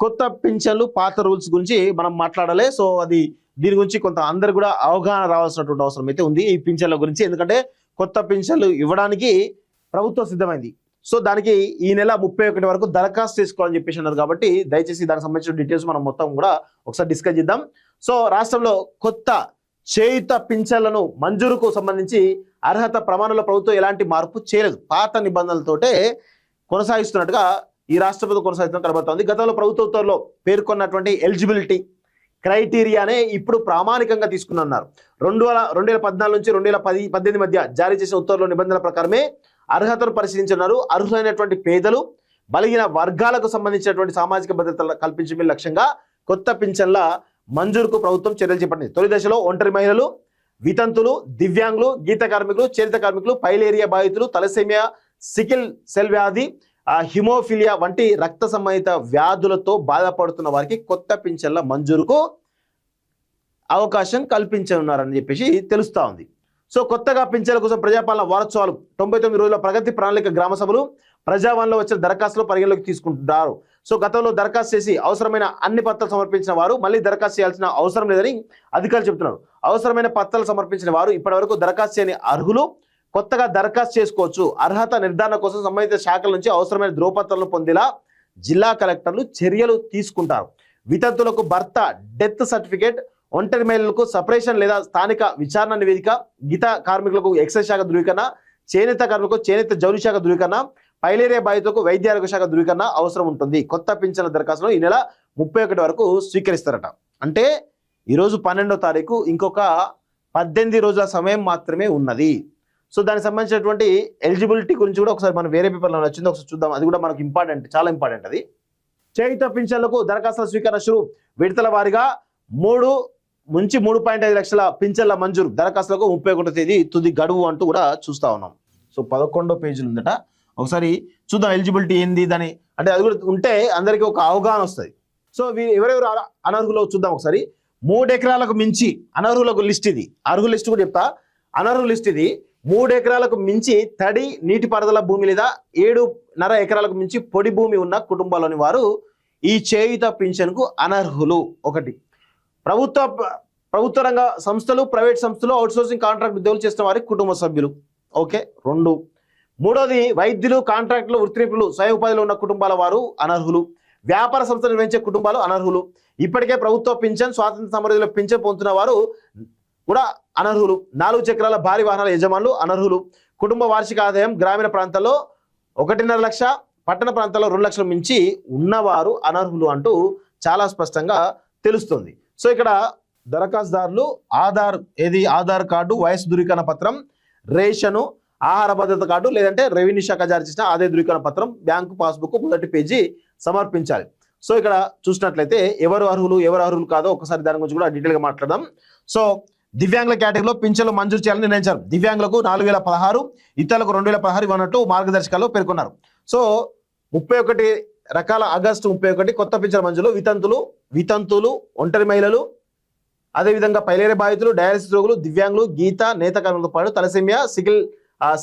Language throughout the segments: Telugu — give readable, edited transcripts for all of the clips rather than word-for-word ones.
కొత్త పింఛన్లు పాత రూల్స్ గురించి మనం మాట్లాడాలి. సో అది దీని గురించి కొంత అందరు కూడా అవగాహన రావాల్సినటువంటి అవసరం అయితే ఉంది ఈ పింఛన్ల గురించి. ఎందుకంటే కొత్త పింఛన్లు ఇవ్వడానికి ప్రభుత్వం సిద్ధమైంది. సో దానికి ఈ నెల 31 వరకు దరఖాస్తు చేసుకోవాలని చెప్పేసి అన్నారు. కాబట్టి దయచేసి దానికి సంబంధించిన డీటెయిల్స్ మనం మొత్తం కూడా ఒకసారి డిస్కస్ చేద్దాం. సో రాష్ట్రంలో కొత్త చేయుత పింఛన్లను మంజూరుకు సంబంధించి అర్హత ప్రమాణాల ప్రభుత్వం ఎలాంటి మార్పు చేయలేదు. పాత నిబంధనలతోటే కొనసాగిస్తున్నట్టుగా ఈ రాష్ట్ర ప్రభుత్వం కొనసాగిస్తున్న కనబడుతోంది. గతంలో ప్రభుత్వ ఉత్తర్వులో పేర్కొన్నటువంటి ఎలిజిబిలిటీ క్రైటీరియానే ఇప్పుడు ప్రామాణికంగా తీసుకున్నారు. 2014 నుంచి 2018 మధ్య జారీ చేసిన ఉత్తర్వుల నిబంధనల ప్రకారమే అర్హతను పరిశీలించున్నారు. అర్హులైనటువంటి పేదలు, బలిగిన వర్గాలకు సంబంధించినటువంటి సామాజిక భద్రత కల్పించడమే లక్ష్యంగా కొత్త పింఛన్ల మంజూరుకు ప్రభుత్వం చర్యలు చేపట్టింది. తొలి దశలో ఒంటరి మహిళలు, వితంతులు, దివ్యాంగులు, గీత కార్మికులు, చేరిత కార్మికులు, పైలేరియా బాధితులు, తలసేమియా, సికిల్ సెల్ వ్యాధి, హిమోఫిలియా వంటి రక్త సంబంధిత వ్యాధులతో బాధపడుతున్న వారికి కొత్త పింఛన్ల మంజూరుకు అవకాశం కల్పించనున్నారని చెప్పేసి తెలుస్తా ఉంది. సో కొత్తగా పింఛన్ల కోసం ప్రజాపాలన వారోత్సవాలు 99 రోజుల ప్రగతి ప్రణాళిక గ్రామ సభలు ప్రజావాణిలో వచ్చిన దరఖాస్తులు పరిగణలోకి తీసుకుంటున్నారు. సో గతంలో దరఖాస్తు చేసి అవసరమైన అన్ని పత్రాలు సమర్పించిన వారు మళ్ళీ దరఖాస్తు చేయాల్సిన అవసరం లేదని అధికారులు చెబుతున్నారు. అవసరమైన పత్రాలు సమర్పించిన వారు ఇప్పటివరకు దరఖాస్తు చేయని అర్హులు కొత్తగా దరఖాస్తు చేసుకోవచ్చు. అర్హత నిర్ధారణ కోసం సంబంధిత శాఖల నుంచి అవసరమైన ధ్రువపత్రాలను పొందేలా జిల్లా కలెక్టర్లు చర్యలు తీసుకుంటారు. వితంతులకు భర్త డెత్ సర్టిఫికేట్, ఒంటరి మహిళలకు సపరేషన్ లేదా స్థానిక విచారణ నివేదిక, గీత కార్మికులకు ఎక్సైజ్ శాఖ ధృవీకరణ, చేనేత కార్మికులకు చేనేత జౌలి శాఖ ధృవీకరణ, పైలేరియా బాధితులకు వైద్య ఆరోగ్య శాఖ ధృవీకరణ అవసరం ఉంటుంది. కొత్త పింఛన్ల దరఖాస్తులు ఈ నెల 31 వరకు స్వీకరిస్తారట. అంటే ఈరోజు 12వ తారీఖు, ఇంకొక 18 రోజుల సమయం మాత్రమే ఉన్నది. సో దానికి సంబంధించినటువంటి ఎలిజిబిలిటీ గురించి కూడా ఒకసారి మనం వేరే పేపర్లో వచ్చింది, ఒకసారి చూద్దాం. అది కూడా మనకు ఇంపార్టెంట్, చాలా ఇంపార్టెంట్. అది చేయుత పింఛన్లకు దరఖాస్తుల స్వీకరణ షురు. విడతల వారీగా 3 నుంచి 3.5 లక్షల పింఛన్ల మంజూరు. దరఖాస్తులకు 31వ తేదీ తుది గడువు అంటూ కూడా చూస్తా ఉన్నాం. సో 11వ పేజీలు ఉందట. ఒకసారి చూద్దాం ఎలిజిబిలిటీ ఏంది దాని, అంటే అది కూడా ఉంటే అందరికీ ఒక అవగాహన వస్తుంది. సో ఎవరెవరు అనర్హులో చూద్దాం ఒకసారి. 3 ఎకరాలకు మించి అనర్హులకు లిస్ట్ ఇది. అర్హుల లిస్ట్ కూడా చెప్తా. అనర్హుల లిస్ట్ ఇది. 3 ఎకరాలకు మించి తడి నీటిపారుదల భూమి లేదా 7.5 ఎకరాలకు మించి పొడి భూమి ఉన్న కుటుంబాల్లోని వారు ఈ చేయుత పింఛన్కు అనర్హులు. 1. ప్రభుత్వ రంగ సంస్థలు, ప్రైవేట్ సంస్థలు, అవుట్సోర్సింగ్ కాంట్రాక్ట్ ఉద్యోగులు చేస్తున్న వారి కుటుంబ సభ్యులు. ఓకే. 2. 3వది వైద్యులు, కాంట్రాక్టులు, వృత్తి నిపుణులు, స్వయం ఉపాధిలో ఉన్న కుటుంబాల వారు అనర్హులు. వ్యాపార సంస్థలు నిర్వహించే కుటుంబాలు అనర్హులు. ఇప్పటికే ప్రభుత్వ పింఛన్, స్వాతంత్ర సమరయుల పింఛన్ పొందుతున్న వారు కూడా అనర్హులు. 4 చక్రాల భారీ వాహనాల యజమానులు అనర్హులు. కుటుంబ వార్షిక ఆదాయం గ్రామీణ ప్రాంతాల్లో 1.5 లక్ష, పట్టణ ప్రాంతాల్లో 2 లక్షల మించి ఉన్నవారు అనర్హులు అంటూ చాలా స్పష్టంగా తెలుస్తుంది. సో ఇక్కడ దరఖాస్తుదారులు ఆధార్ కార్డు, వయసు ధృవీకరణ పత్రం, రేషను, ఆహార భద్రత కార్డు లేదంటే రెవెన్యూ శాఖ జారీ చేసిన ఆదాయ ధృవీకరణ పత్రం, బ్యాంకు పాస్బుక్ మొదటి పేజీ సమర్పించాలి. సో ఇక్కడ చూసినట్లయితే ఎవరు అర్హులు కాదో ఒకసారి దాని గురించి కూడా డీటెయిల్గా మాట్లాడదాం. సో దివ్యాంగుల కేటగిరీలో పింఛన్లు మంజూరు చేయాలని నిర్ణయించారు. దివ్యాంగులకు 4016, ఇతరులకు 2016 ఇవ్వనట్టు మార్గదర్శకాల్లో పేర్కొన్నారు. సో 31 రకాల ఆగస్టు 31 కొత్త పింఛన్ మంజూరు. వితంతులు, ఒంటరి మహిళలు, అదేవిధంగా పైలేరియా బాధితులు, డయాలసిస్ రోగులు, దివ్యాంగులు, గీత, నేత కార్మికులతో పాటు thalassaemia, sickle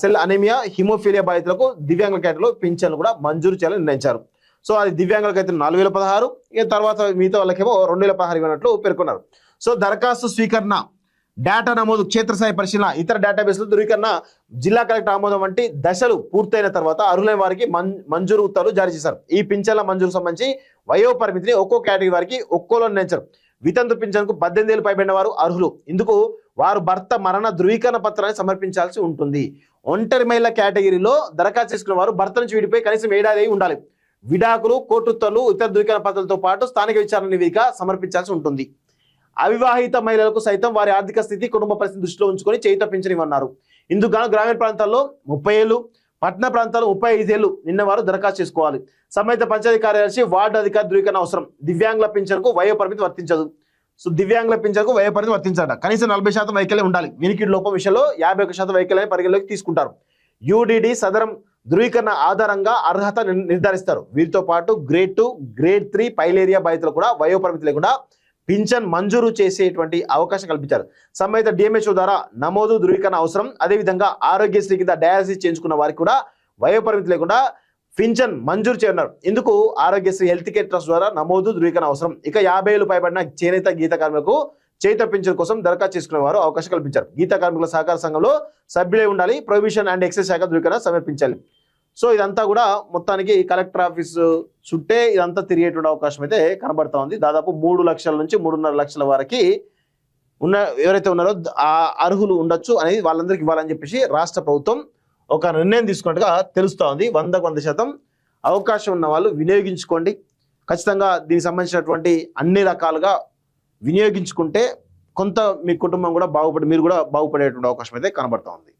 cell anaemia, haemophilia బాధితులకు దివ్యాంగుల కేటగిరీలో పింఛన్లు కూడా మంజూరు చేయాలని నిర్ణయించారు. సో అది దివ్యాంగులకు అయితే 4016, ఇక తర్వాత మిగతా వాళ్ళకేమో 2016 ఇవ్వనట్లు పేర్కొన్నారు. సో దరఖాస్తు స్వీకరణ, డేటా నమోదు, క్షేత్రస్థాయి పరిశీలన, ఇతర డేటాబేస్ల ధృవీకరణ, జిల్లా కలెక్టర్ ఆమోదం వంటి దశలు పూర్తయిన తర్వాత అర్హులైన వారికి మంజూరు ఉత్తర్వులు జారీ చేశారు. ఈ పింఛన్ల మంజూరు సంబంధించి వయో పరిమితిని ఒక్కో కేటగిరీ వారికి ఒక్కోలో నిర్ణయించారు. వితంతు పింఛన్కు 18 ఏళ్లు పైబడిన వారు అర్హులు. ఇందుకు వారు భర్త మరణ ధృవీకరణ పత్రాన్ని సమర్పించాల్సి ఉంటుంది. ఒంటరి మహిళల కేటగిరీలో దరఖాస్తు చేసుకున్న వారు భర్త నుంచి విడిపోయి కనీసం 7 ఏళ్ళు ఉండాలి. విడాకులు, కోర్టు ఉత్తర్వులు, ఇతర ధృవీకరణ పత్రాలతో పాటు స్థానిక విచారణ నివేదిక సమర్పించాల్సి ఉంటుంది. అవివాహిత మహిళలకు సైతం వారి ఆర్థిక స్థితి, కుటుంబ పరిస్థితి దృష్టిలో ఉంచుకొని చేయుత పింఛన్ ఇవ్వన్నారు. ఇందుకు గాను గ్రామీణ ప్రాంతాల్లో 30 ఏళ్ళు, పట్టణ ప్రాంతాల్లో 35 ఏళ్ళు నిన్నవారు దరఖాస్తు చేసుకోవాలి. సంబంధిత పంచాయతీ కార్యదర్శి, వార్డు అధికారి ధృవీకరణ అవసరం. దివ్యాంగుల పింఛన్కు వయో పరిమితి వర్తించదు. సో దివ్యాంగుల పింఛన్కు వయో పరిమితి వర్తించట. కనీసం 40% వైకల్యం ఉండాలి. వినికిడి లోపం విషయంలో 51% వైకల్యాన్ని పరిగణలోకి తీసుకుంటారు. యూడిడి సదరం ధృవీకరణ ఆధారంగా అర్హత నిర్ధారిస్తారు. వీరితో పాటు గ్రేడ్ 2, గ్రేడ్ 3 పైలేరియా బాధితులు కూడా వయో పరిమితి లేకుండా పింఛన్ మంజూరు చేసేటువంటి అవకాశం కల్పించారు. సంబంధిత డిఎంహెచ్ఓ ద్వారా నమోదు, ధృవీకరణ అవసరం. అదేవిధంగా ఆరోగ్యశ్రీ కింద డయాలసిస్ చేయించుకున్న వారికి కూడా వయోపరిమితి లేకుండా పింఛన్ మంజూరు చేయన్నారు. ఇందుకు ఆరోగ్యశ్రీ హెల్త్ కేర్ ట్రస్ట్ ద్వారా నమోదు ధృవీకరణ అవసరం. ఇక 50 ఏళ్లు పైబడిన చేనేత గీత కార్మికులకు చేత పింఛన్ కోసం దరఖాస్తు చేసుకునే వారు అవకాశం కల్పించారు. గీత కార్మికుల సహకార సంఘంలో సభ్యులై ఉండాలి. ప్రొవిషన్ అండ్ ఎక్సైజ్ శాఖ ధృవీకరణ సమర్పించాలి. సో ఇదంతా కూడా మొత్తానికి కలెక్టర్ ఆఫీస్ చుట్టే ఇదంతా తిరిగేటువంటి అవకాశం అయితే కనబడతా ఉంది. దాదాపు 3 లక్షల నుంచి 3.5 లక్షల వరకు ఉన్న ఎవరైతే ఉన్నారో ఆ అర్హులు ఉండొచ్చు అనేది వాళ్ళందరికీ ఇవ్వాలని చెప్పేసి రాష్ట్ర ప్రభుత్వం ఒక నిర్ణయం తీసుకున్నట్టుగా తెలుస్తూ ఉంది. 100% అవకాశం ఉన్న వాళ్ళు వినియోగించుకోండి. ఖచ్చితంగా దీనికి సంబంధించినటువంటి అన్ని రకాలుగా వినియోగించుకుంటే కొంత మీ కుటుంబం కూడా బాగుపడి మీరు కూడా బాగుపడేటువంటి అవకాశం అయితే కనబడతా ఉంది.